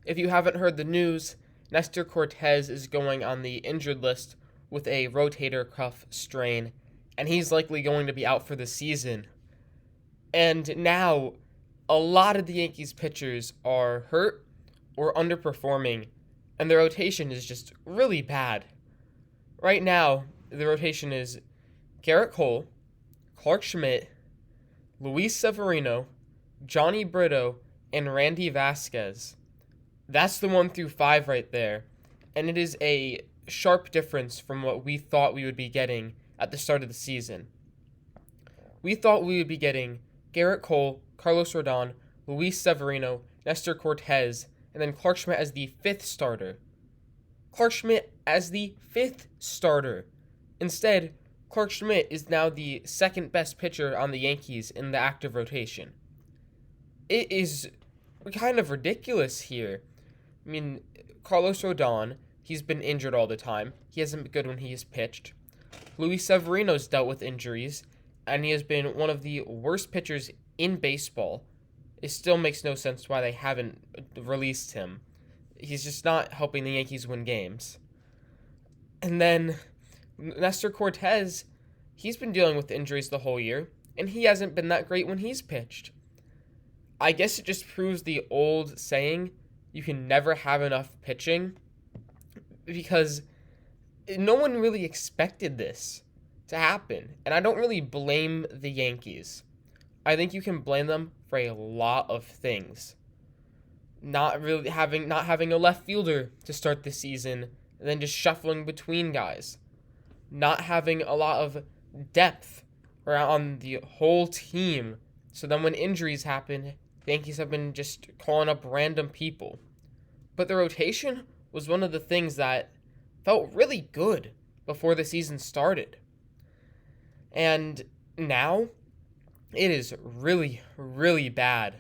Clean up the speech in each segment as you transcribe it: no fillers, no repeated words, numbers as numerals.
If you haven't heard the news, Nestor Cortez is going on the injured list with a rotator cuff strain, and he's likely going to be out for the season. And now, a lot of the Yankees pitchers are hurt or underperforming, and the rotation is just really bad. Right now, the rotation is Garrett Cole, Clark Schmidt, Luis Severino, Johnny Brito, and Randy Vasquez. That's the 1 through 5 right there. And it is a sharp difference from what we thought we would be getting at the start of the season. We thought we would be getting Garrett Cole, Carlos Rodon, Luis Severino, Nestor Cortez, and then Clark Schmidt as the fifth starter. Clark Schmidt as the fifth starter. Instead, Clark Schmidt is now the second best pitcher on the Yankees in the active rotation. It is kind of ridiculous here. I mean, Carlos Rodon, he's been injured all the time. He hasn't been good when he has pitched. Luis Severino's dealt with injuries, and he has been one of the worst pitchers in baseball. It still makes no sense why they haven't released him. He's just not helping the Yankees win games. And then Nestor Cortez, he's been dealing with injuries the whole year, and he hasn't been that great when he's pitched. I guess it just proves the old saying, you can never have enough pitching, because no one really expected this to happen. And I don't really blame the Yankees. I think you can blame them for a lot of things. Not having a left fielder to start the season, and then just shuffling between guys. Not having a lot of depth around the whole team. So then when injuries happen, the Yankees have been just calling up random people. But the rotation was one of the things that felt really good before the season started. And now, it is really, really bad.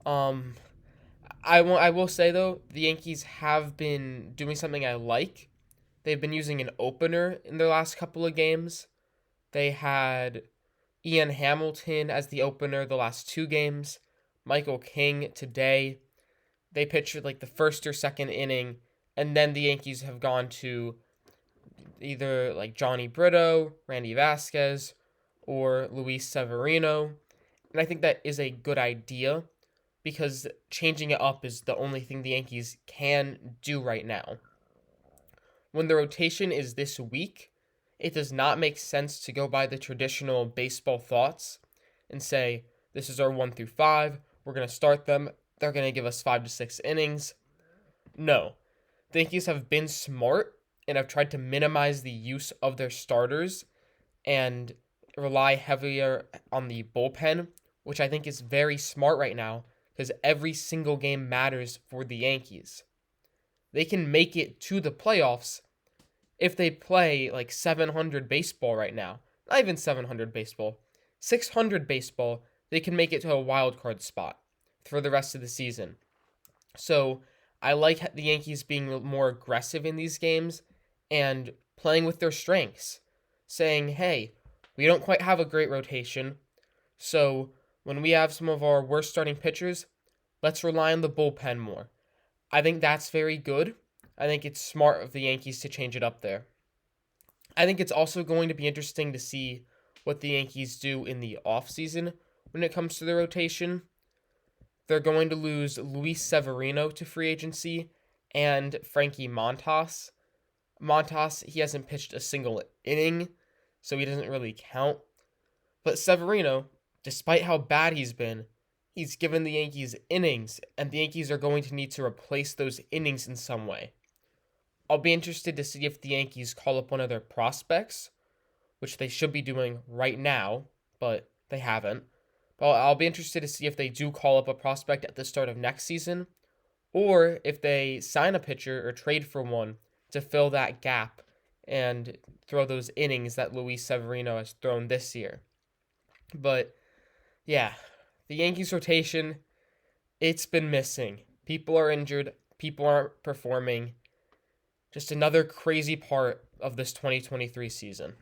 I will say, though, the Yankees have been doing something I like. They've been using an opener in their last couple of games. They had Ian Hamilton as the opener the last two games. Michael King today. They pitched like the first or second inning, and then the Yankees have gone to either like Johnny Brito, Randy Vasquez, or Luis Severino. And I think that is a good idea because changing it up is the only thing the Yankees can do right now. When the rotation is this weak, it does not make sense to go by the traditional baseball thoughts and say, this is our 1 through 5, we're going to start them, they're going to give us 5 to 6 innings. No. The Yankees have been smart and have tried to minimize the use of their starters and rely heavier on the bullpen, which I think is very smart right now because every single game matters for the Yankees. They can make it to the playoffs if they play like 700 baseball right now. Not even 700 baseball. 600 baseball, they can make it to a wild card spot for the rest of the season. So I like the Yankees being more aggressive in these games and playing with their strengths, saying, hey, we don't quite have a great rotation, so when we have some of our worst starting pitchers, let's rely on the bullpen more. I think that's very good. I think it's smart of the Yankees to change it up there. I think it's also going to be interesting to see what the Yankees do in the offseason when it comes to the rotation. They're going to lose Luis Severino to free agency and Frankie Montas. Montas, he hasn't pitched a single inning, so he doesn't really count. But Severino, despite how bad he's been, he's given the Yankees innings, and the Yankees are going to need to replace those innings in some way. I'll be interested to see if the Yankees call up one of their prospects, which they should be doing right now, but they haven't. But I'll be interested to see if they do call up a prospect at the start of next season, or if they sign a pitcher or trade for one to fill that gap and throw those innings that Luis Severino has thrown this year. But yeah, the Yankees rotation, it's been missing. People are injured. People aren't performing. Just another crazy part of this 2023 season.